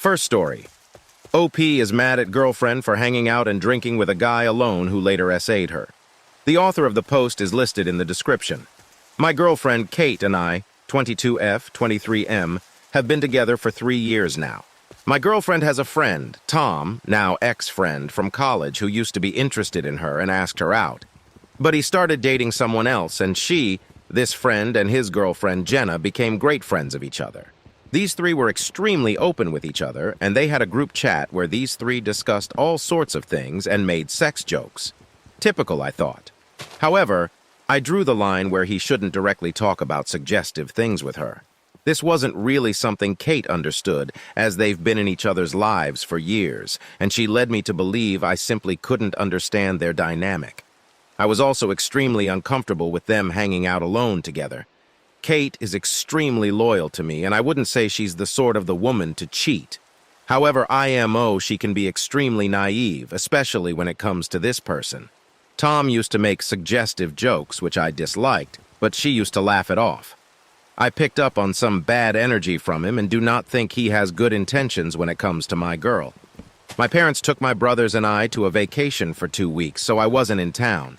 First story. OP is mad at girlfriend for hanging out and drinking with a guy alone who later essayed her. The author of the post is listed in the description. My girlfriend Kate and I, 22F, 23M, have been together for 3 years now. My girlfriend has a friend, Tom, now ex-friend, from college who used to be interested in her and asked her out. But he started dating someone else, and this friend and his girlfriend Jenna became great friends of each other. These three were extremely open with each other, and they had a group chat where these three discussed all sorts of things and made sex jokes. Typical, I thought. However, I drew the line where he shouldn't directly talk about suggestive things with her. This wasn't really something Kate understood, as they've been in each other's lives for years, and she led me to believe I simply couldn't understand their dynamic. I was also extremely uncomfortable with them hanging out alone together. Kate is extremely loyal to me, and I wouldn't say she's the sort of the woman to cheat. However, IMO, she can be extremely naive, especially when it comes to this person. Tom used to make suggestive jokes, which I disliked, but she used to laugh it off. I picked up on some bad energy from him and do not think he has good intentions when it comes to my girl. My parents took my brothers and I to a vacation for 2 weeks, so I wasn't in town.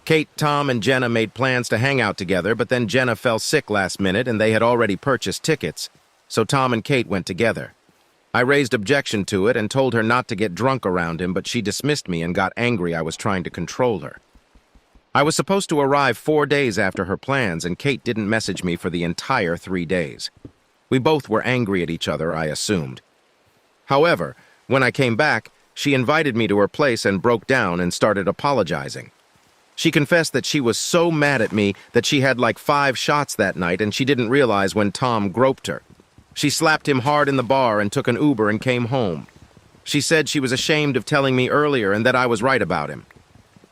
Kate, Tom, and Jenna made plans to hang out together, but then Jenna fell sick last minute and they had already purchased tickets, so Tom and Kate went together. I raised objection to it and told her not to get drunk around him, but she dismissed me and got angry I was trying to control her. I was supposed to arrive 4 days after her plans, and Kate didn't message me for the entire 3 days. We both were angry at each other, I assumed. However, when I came back, she invited me to her place and broke down and started apologizing. She confessed that she was so mad at me that she had like 5 shots that night and she didn't realize when Tom groped her. She slapped him hard in the bar and took an Uber and came home. She said she was ashamed of telling me earlier and that I was right about him.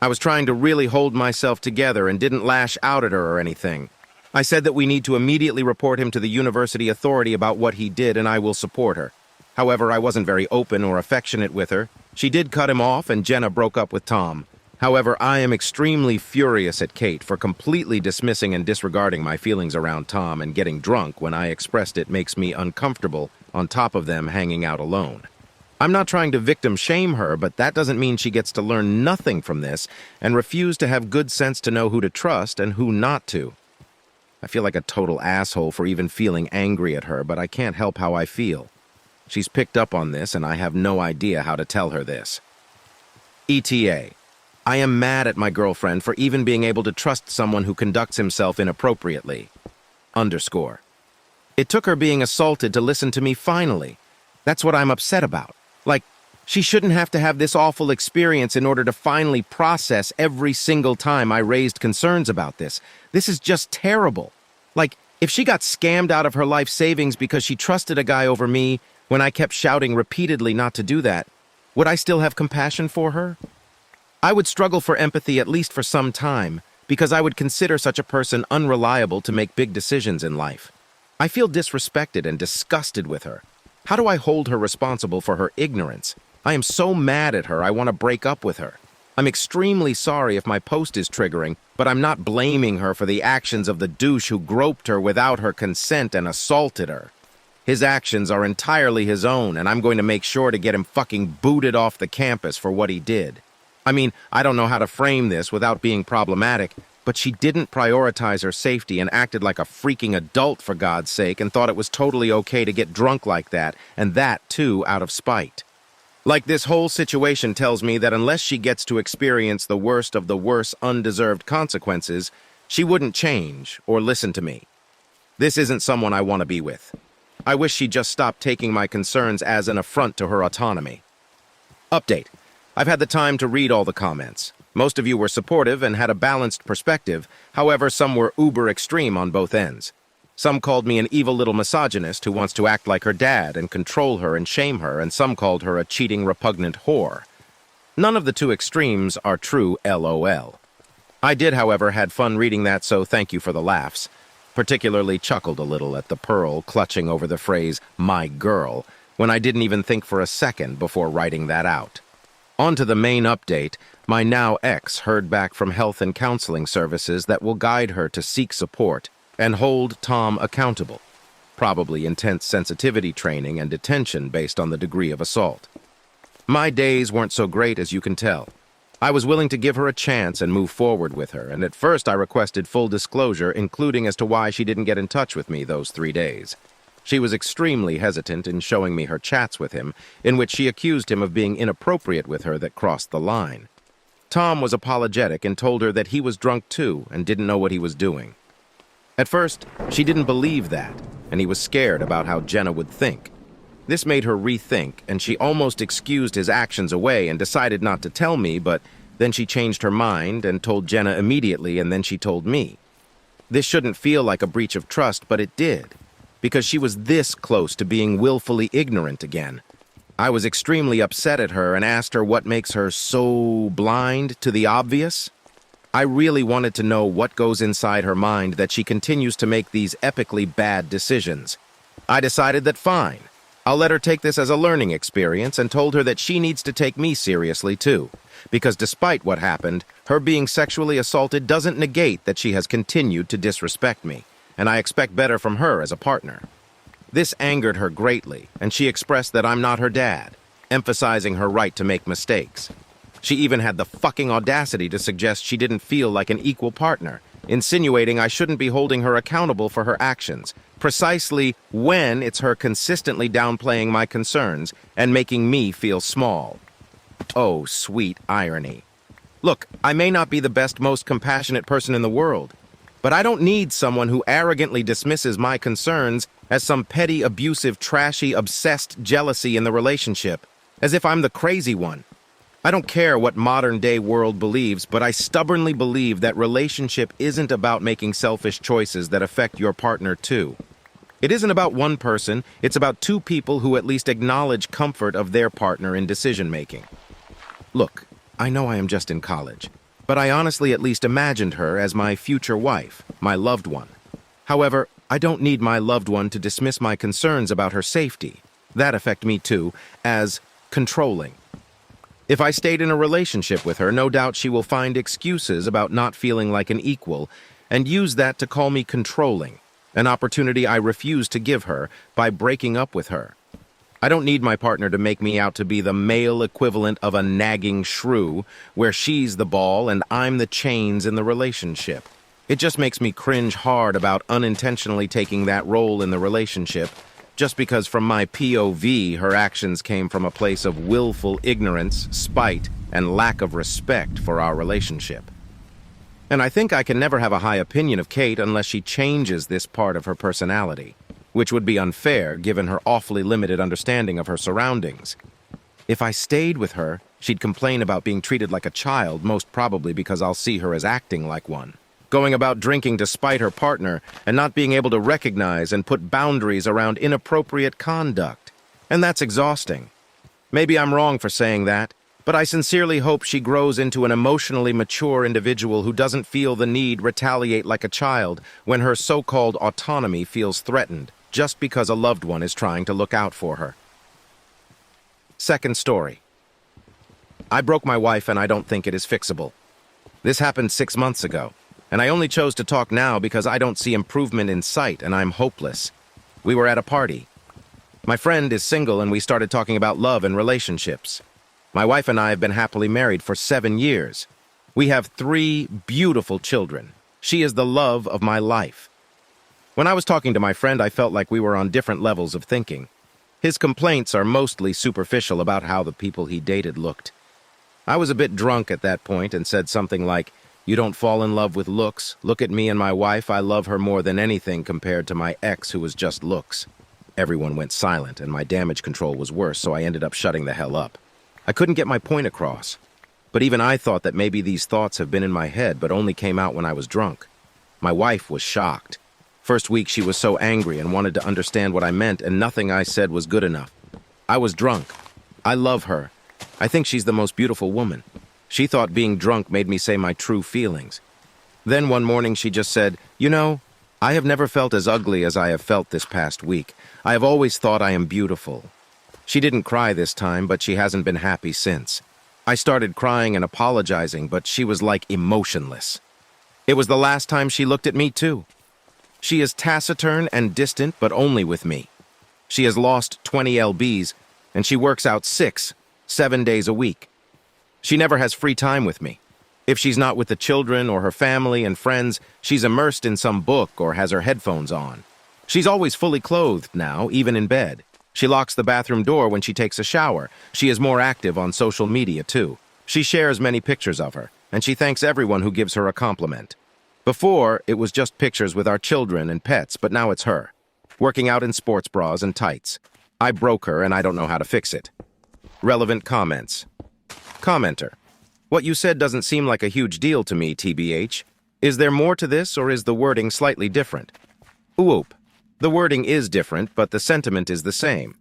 I was trying to really hold myself together and didn't lash out at her or anything. I said that we need to immediately report him to the university authority about what he did and I will support her. However, I wasn't very open or affectionate with her. She did cut him off and Jenna broke up with Tom. However, I am extremely furious at Kate for completely dismissing and disregarding my feelings around Tom, and getting drunk when I expressed it makes me uncomfortable on top of them hanging out alone. I'm not trying to victim shame her, but that doesn't mean she gets to learn nothing from this and refuse to have good sense to know who to trust and who not to. I feel like a total asshole for even feeling angry at her, but I can't help how I feel. She's picked up on this and I have no idea how to tell her this. ETA. I am mad at my girlfriend for even being able to trust someone who conducts himself inappropriately. _ It took her being assaulted to listen to me finally. That's what I'm upset about. Like, she shouldn't have to have this awful experience in order to finally process every single time I raised concerns about this. This is just terrible. Like, if she got scammed out of her life savings because she trusted a guy over me when I kept shouting repeatedly not to do that, would I still have compassion for her? I would struggle for empathy at least for some time, because I would consider such a person unreliable to make big decisions in life. I feel disrespected and disgusted with her. How do I hold her responsible for her ignorance? I am so mad at her, I want to break up with her. I'm extremely sorry if my post is triggering, but I'm not blaming her for the actions of the douche who groped her without her consent and assaulted her. His actions are entirely his own, and I'm going to make sure to get him fucking booted off the campus for what he did. I mean, I don't know how to frame this without being problematic, but she didn't prioritize her safety and acted like a freaking adult, for God's sake, and thought it was totally okay to get drunk like that, and that, too, out of spite. Like, this whole situation tells me that unless she gets to experience the worst of the worst undeserved consequences, she wouldn't change or listen to me. This isn't someone I want to be with. I wish she'd just stop taking my concerns as an affront to her autonomy. Update. I've had the time to read all the comments. Most of you were supportive and had a balanced perspective, however, some were uber extreme on both ends. Some called me an evil little misogynist who wants to act like her dad and control her and shame her, and some called her a cheating, repugnant whore. None of the two extremes are true, LOL. I did, however, had fun reading that, so thank you for the laughs. Particularly chuckled a little at the Pearl clutching over the phrase, my girl, when I didn't even think for a second before writing that out. On to the main update, my now ex heard back from health and counseling services that will guide her to seek support and hold Tom accountable. probably intense sensitivity training and detention based on the degree of assault. My days weren't so great, as you can tell. I was willing to give her a chance and move forward with her, and at first I requested full disclosure, including as to why she didn't get in touch with me those 3 days. She was extremely hesitant in showing me her chats with him, in which she accused him of being inappropriate with her that crossed the line. Tom was apologetic and told her that he was drunk too and didn't know what he was doing. At first, she didn't believe that, and he was scared about how Jenna would think. This made her rethink, and she almost excused his actions away and decided not to tell me, but then she changed her mind and told Jenna immediately, and then she told me. This shouldn't feel like a breach of trust, but it did, because she was this close to being willfully ignorant again. I was extremely upset at her and asked her what makes her so blind to the obvious. I really wanted to know what goes inside her mind that she continues to make these epically bad decisions. I decided that fine, I'll let her take this as a learning experience and told her that she needs to take me seriously too, because despite what happened, her being sexually assaulted doesn't negate that she has continued to disrespect me, and I expect better from her as a partner. This angered her greatly, and she expressed that I'm not her dad, emphasizing her right to make mistakes. She even had the fucking audacity to suggest she didn't feel like an equal partner, insinuating I shouldn't be holding her accountable for her actions, precisely when it's her consistently downplaying my concerns and making me feel small. Oh, sweet irony. Look, I may not be the best, most compassionate person in the world, but I don't need someone who arrogantly dismisses my concerns as some petty, abusive, trashy, obsessed jealousy in the relationship, as if I'm the crazy one. I don't care what modern-day world believes, but I stubbornly believe that relationship isn't about making selfish choices that affect your partner too. It isn't about one person, it's about two people who at least acknowledge comfort of their partner in decision-making. Look, I know I am just in college, but I honestly at least imagined her as my future wife, my loved one. However, I don't need my loved one to dismiss my concerns about her safety, that affect me too, as controlling. If I stayed in a relationship with her, no doubt she will find excuses about not feeling like an equal and use that to call me controlling, an opportunity I refuse to give her by breaking up with her. I don't need my partner to make me out to be the male equivalent of a nagging shrew, where she's the ball and I'm the chains in the relationship. It just makes me cringe hard about unintentionally taking that role in the relationship, just because from my POV her actions came from a place of willful ignorance, spite, and lack of respect for our relationship. And I think I can never have a high opinion of Kate unless she changes this part of her personality, which would be unfair given her awfully limited understanding of her surroundings. If I stayed with her, she'd complain about being treated like a child, most probably because I'll see her as acting like one, going about drinking despite her partner and not being able to recognize and put boundaries around inappropriate conduct. And that's exhausting. Maybe I'm wrong for saying that, but I sincerely hope she grows into an emotionally mature individual who doesn't feel the need to retaliate like a child when her so-called autonomy feels threatened, just because a loved one is trying to look out for her. Second story. I broke my wife and I don't think it is fixable. This happened 6 months ago, and I only chose to talk now because I don't see improvement in sight and I'm hopeless. We were at a party. My friend is single and we started talking about love and relationships. My wife and I have been happily married for 7 years. We have 3 beautiful children. She is the love of my life. When I was talking to my friend, I felt like we were on different levels of thinking. His complaints are mostly superficial about how the people he dated looked. I was a bit drunk at that point and said something like, "You don't fall in love with looks. Look at me and my wife. I love her more than anything compared to my ex who was just looks." Everyone went silent and my damage control was worse, so I ended up shutting the hell up. I couldn't get my point across. But even I thought that maybe these thoughts have been in my head but only came out when I was drunk. My wife was shocked. First week she was so angry and wanted to understand what I meant, and nothing I said was good enough. I was drunk. I love her. I think she's the most beautiful woman. She thought being drunk made me say my true feelings. Then one morning she just said, "You know, I have never felt as ugly as I have felt this past week. I have always thought I am beautiful." She didn't cry this time, but she hasn't been happy since. I started crying and apologizing, but she was like emotionless. It was the last time she looked at me too. She is taciturn and distant, but only with me. She has lost 20 lbs, and she works out 7 days a week. She never has free time with me. If she's not with the children or her family and friends, she's immersed in some book or has her headphones on. She's always fully clothed now, even in bed. She locks the bathroom door when she takes a shower. She is more active on social media, too. She shares many pictures of her, and she thanks everyone who gives her a compliment. Before, it was just pictures with our children and pets, but now it's her, working out in sports bras and tights. I broke her, and I don't know how to fix it. Relevant comments. Commenter. What you said doesn't seem like a huge deal to me, TBH. Is there more to this, or is the wording slightly different? Whoop. The wording is different, but the sentiment is the same.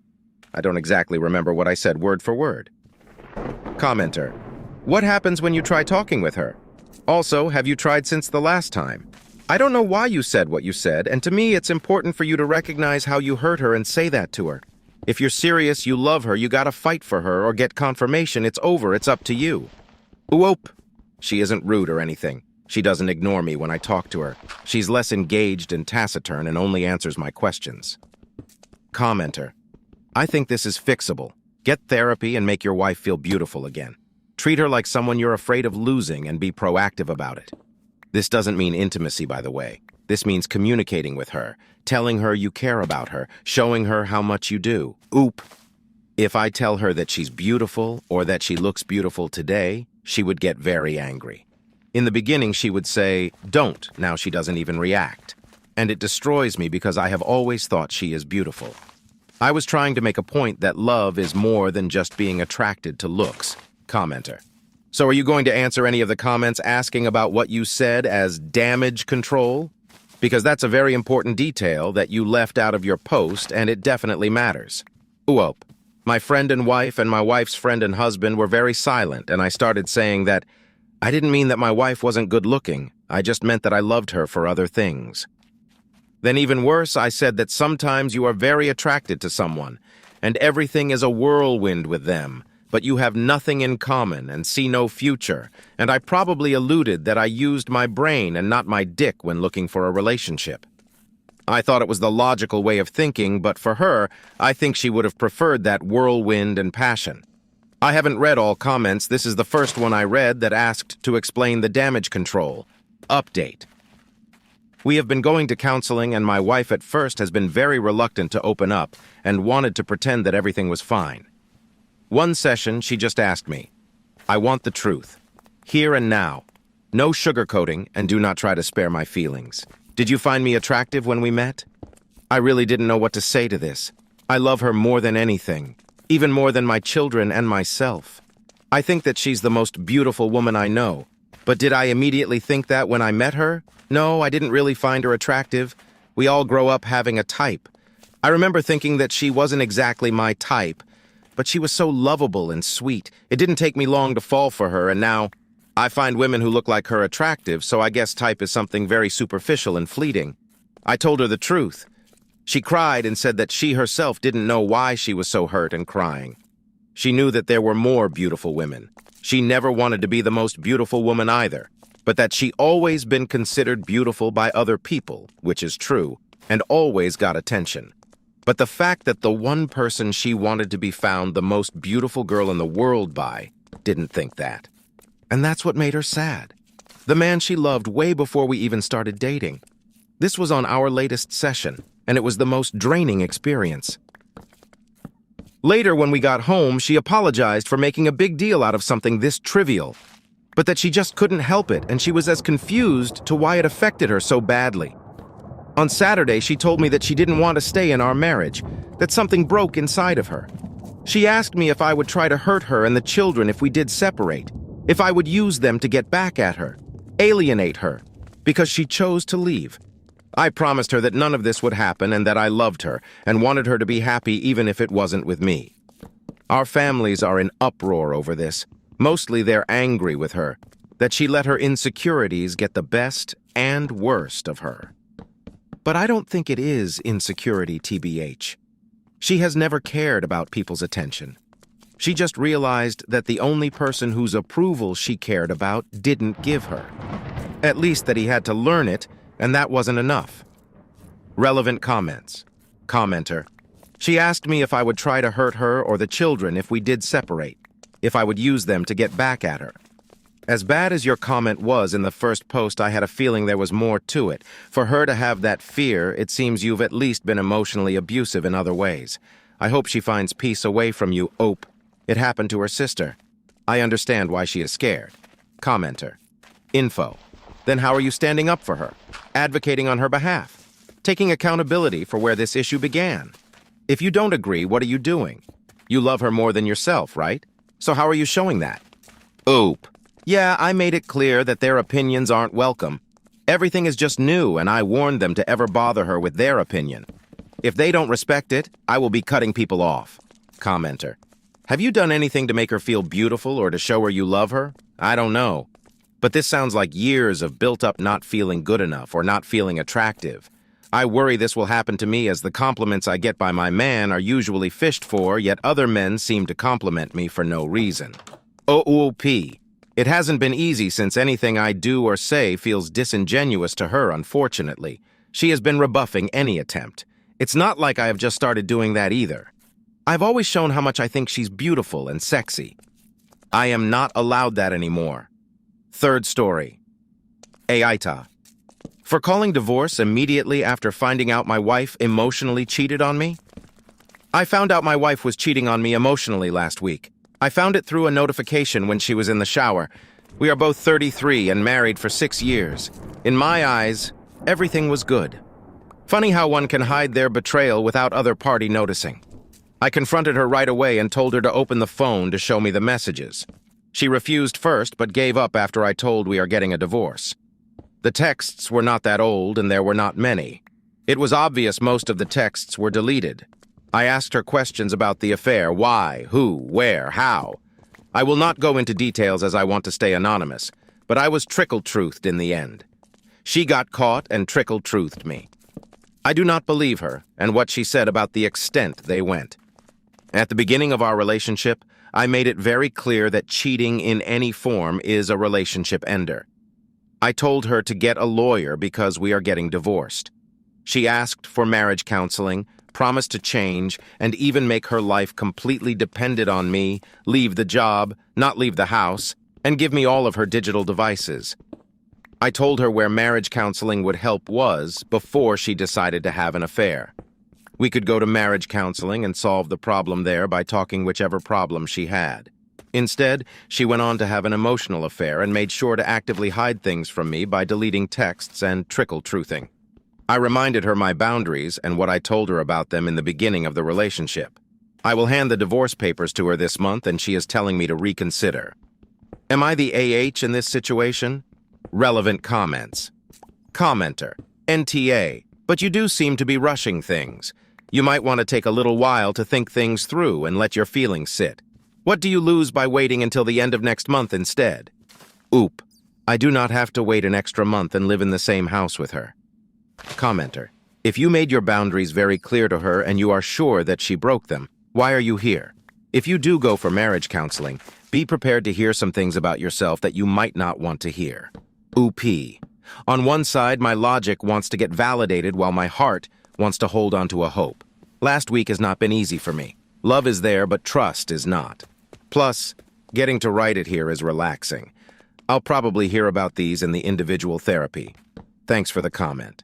I don't exactly remember what I said word for word. Commenter. What happens when you try talking with her? Also, have you tried since the last time? I don't know why you said what you said, and to me it's important for you to recognize how you hurt her and say that to her. If you're serious, you love her, you gotta fight for her or get confirmation. It's over, it's up to you. Whoop. She isn't rude or anything. She doesn't ignore me when I talk to her. She's less engaged and taciturn and only answers my questions. Commenter. I think this is fixable. Get therapy and make your wife feel beautiful again. Treat her like someone you're afraid of losing and be proactive about it. This doesn't mean intimacy, by the way. This means communicating with her, telling her you care about her, showing her how much you do. Oop. If I tell her that she's beautiful or that she looks beautiful today, she would get very angry. In the beginning, she would say, "Don't." Now she doesn't even react. And it destroys me because I have always thought she is beautiful. I was trying to make a point that love is more than just being attracted to looks. Commenter. So are you going to answer any of the comments asking about what you said as damage control? Because that's a very important detail that you left out of your post, and it definitely matters. Whoop. My friend and my wife's friend and husband were very silent, and I started saying that I didn't mean that my wife wasn't good-looking. I just meant that I loved her for other things. Then even worse, I said that sometimes you are very attracted to someone, and everything is a whirlwind with them, but you have nothing in common and see no future, and I probably alluded that I used my brain and not my dick when looking for a relationship. I thought it was the logical way of thinking, but for her, I think she would have preferred that whirlwind and passion. I haven't read all comments. This is the first one I read that asked to explain the damage control. Update. We have been going to counseling, and my wife at first has been very reluctant to open up and wanted to pretend that everything was fine. One session, she just asked me, "I want the truth. Here and now. No sugarcoating, and do not try to spare my feelings. Did you find me attractive when we met?" I really didn't know what to say to this. I love her more than anything, even more than my children and myself. I think that she's the most beautiful woman I know. But did I immediately think that when I met her? No, I didn't really find her attractive. We all grow up having a type. I remember thinking that she wasn't exactly my type, but she was so lovable and sweet. It didn't take me long to fall for her, and now I find women who look like her attractive, so I guess type is something very superficial and fleeting. I told her the truth. She cried and said that she herself didn't know why she was so hurt and crying. She knew that there were more beautiful women. She never wanted to be the most beautiful woman either, but that she always been considered beautiful by other people, which is true, and always got attention. But the fact that the one person she wanted to be found the most beautiful girl in the world by didn't think that. And that's what made her sad. The man she loved way before we even started dating. This was on our latest session, and it was the most draining experience. Later, when we got home, she apologized for making a big deal out of something this trivial, but that she just couldn't help it, and she was as confused to why it affected her so badly. On Saturday, she told me that she didn't want to stay in our marriage, that something broke inside of her. She asked me if I would try to hurt her and the children if we did separate, if I would use them to get back at her, alienate her, because she chose to leave. I promised her that none of this would happen and that I loved her and wanted her to be happy even if it wasn't with me. Our families are in uproar over this. Mostly they're angry with her, that she let her insecurities get the best and worst of her. But I don't think it is insecurity, TBH. She has never cared about people's attention. She just realized that the only person whose approval she cared about didn't give her. At least that he had to learn it, and that wasn't enough. Relevant comments. Commenter. She asked me if I would try to hurt her or the children if we did separate, if I would use them to get back at her. As bad as your comment was in the first post, I had a feeling there was more to it. For her to have that fear, it seems you've at least been emotionally abusive in other ways. I hope she finds peace away from you, Ope. It happened to her sister. I understand why she is scared. Commenter. Info. Then how are you standing up for her? Advocating on her behalf? Taking accountability for where this issue began? If you don't agree, what are you doing? You love her more than yourself, right? So how are you showing that? Ope. Yeah, I made it clear that their opinions aren't welcome. Everything is just new, and I warned them to ever bother her with their opinion. If they don't respect it, I will be cutting people off. Commenter. Have you done anything to make her feel beautiful or to show her you love her? I don't know. But this sounds like years of built-up not feeling good enough or not feeling attractive. I worry this will happen to me as the compliments I get by my man are usually fished for, yet other men seem to compliment me for no reason. OOP. It hasn't been easy since anything I do or say feels disingenuous to her, unfortunately. She has been rebuffing any attempt. It's not like I have just started doing that either. I've always shown how much I think she's beautiful and sexy. I am not allowed that anymore. Third story. Aita. For calling divorce immediately after finding out my wife emotionally cheated on me? I found out my wife was cheating on me emotionally last week. I found it through a notification when she was in the shower. We are both 33 and married for 6 years. In my eyes, everything was good. Funny how one can hide their betrayal without other party noticing. I confronted her right away and told her to open the phone to show me the messages. She refused first, but gave up after I told we are getting a divorce. The texts were not that old, and there were not many. It was obvious most of the texts were deleted. I asked her questions about the affair: why, who, where, how. I will not go into details as I want to stay anonymous, but I was trickle-truthed in the end. She got caught and trickle-truthed me. I do not believe her and what she said about the extent they went. At the beginning of our relationship, I made it very clear that cheating in any form is a relationship ender. I told her to get a lawyer because we are getting divorced. She asked for marriage counseling, promised to change, and even make her life completely dependent on me, leave the job, not leave the house, and give me all of her digital devices. I told her where marriage counseling would help was before she decided to have an affair. We could go to marriage counseling and solve the problem there by talking whichever problem she had. Instead, she went on to have an emotional affair and made sure to actively hide things from me by deleting texts and trickle-truthing. I reminded her my boundaries and what I told her about them in the beginning of the relationship. I will hand the divorce papers to her this month, and she is telling me to reconsider. Am I the AH in this situation? Relevant comments. Commenter. NTA. But you do seem to be rushing things. You might want to take a little while to think things through and let your feelings sit. What do you lose by waiting until the end of next month instead? Oop. I do not have to wait an extra month and live in the same house with her. Commenter. If you made your boundaries very clear to her and you are sure that she broke them, why are you here? If you do go for marriage counseling, be prepared to hear some things about yourself that you might not want to hear. OP. On one side, my logic wants to get validated while my heart wants to hold on to a hope. Last week has not been easy for me. Love is there, but trust is not. Plus, getting to write it here is relaxing. I'll probably hear about these in the individual therapy. Thanks for the comment.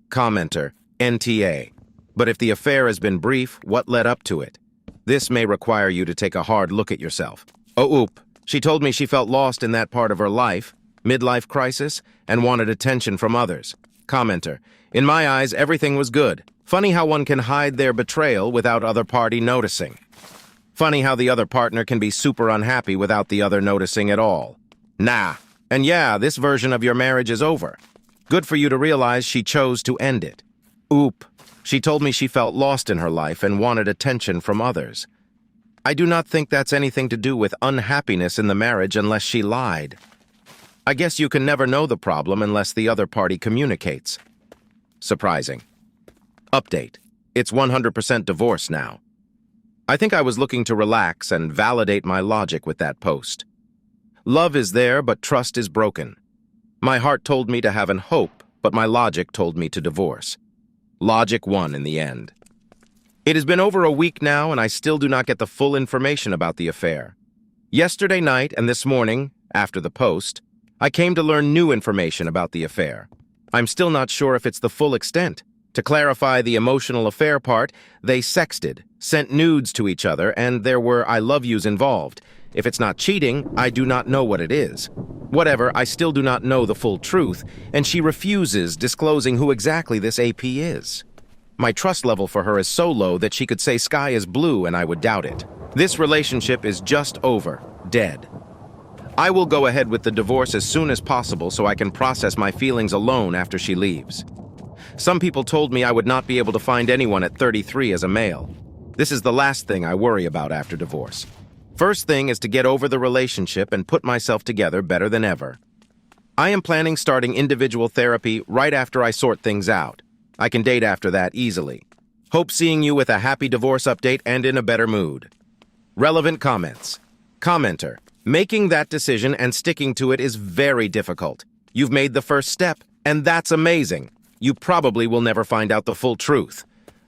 Commenter. NTA. But if the affair has been brief, what led up to it? This may require you to take a hard look at yourself. Oh, oop. She told me she felt lost in that part of her life, midlife crisis, and wanted attention from others. Commenter. In my eyes, everything was good. Funny how one can hide their betrayal without other party noticing. Funny how the other partner can be super unhappy without the other noticing at all. Nah. And yeah, this version of your marriage is over. Good for you to realize she chose to end it. Oop. She told me she felt lost in her life and wanted attention from others. I do not think that's anything to do with unhappiness in the marriage unless she lied. I guess you can never know the problem unless the other party communicates. Surprising. Update. It's 100% divorce now. I think I was looking to relax and validate my logic with that post. Love is there, but trust is broken. My heart told me to have an hope, but my logic told me to divorce. Logic won in the end. It has been over a week now, and I still do not get the full information about the affair. Yesterday night and this morning, after the post, I came to learn new information about the affair. I'm still not sure if it's the full extent. To clarify the emotional affair part, they sexted, sent nudes to each other, and there were I love yous involved. If it's not cheating, I do not know what it is. Whatever, I still do not know the full truth, and she refuses disclosing who exactly this AP is. My trust level for her is so low that she could say sky is blue and I would doubt it. This relationship is just over, dead. I will go ahead with the divorce as soon as possible so I can process my feelings alone after she leaves. Some people told me I would not be able to find anyone at 33 as a male. This is the last thing I worry about after divorce. First thing is to get over the relationship and put myself together better than ever. I am planning starting individual therapy right after I sort things out. I can date after that easily. Hope seeing you with a happy divorce update and in a better mood. Relevant comments. Commenter. Making that decision and sticking to it is very difficult. You've made the first step, and that's amazing. You probably will never find out the full truth.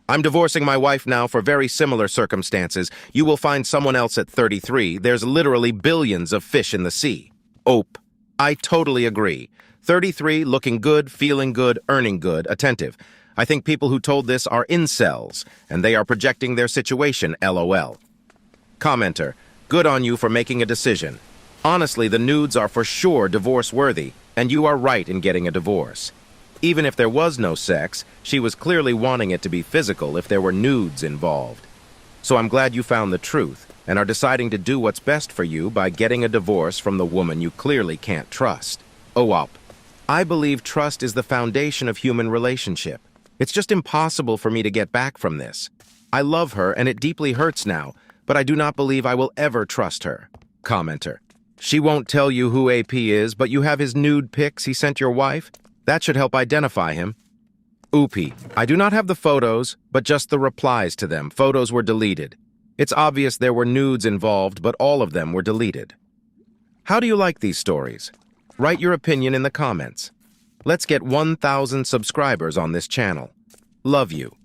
I'm divorcing my wife now for very similar circumstances. You will find someone else at 33. There's literally billions of fish in the sea. Ope. I totally agree. 33, looking good, feeling good, earning good, attentive. I think people who told this are incels, and they are projecting their situation, LOL. Commenter. Good on you for making a decision. Honestly, the nudes are for sure divorce-worthy, and you are right in getting a divorce. Even if there was no sex, she was clearly wanting it to be physical if there were nudes involved. So I'm glad you found the truth and are deciding to do what's best for you by getting a divorce from the woman you clearly can't trust. OWOP. I believe trust is the foundation of human relationship. It's just impossible for me to get back from this. I love her and it deeply hurts now, but I do not believe I will ever trust her. Commenter. She won't tell you who AP is, but you have his nude pics he sent your wife? That should help identify him. Oopie. I do not have the photos, but just the replies to them. Photos were deleted. It's obvious there were nudes involved, but all of them were deleted. How do you like these stories? Write your opinion in the comments. Let's get 1,000 subscribers on this channel. Love you.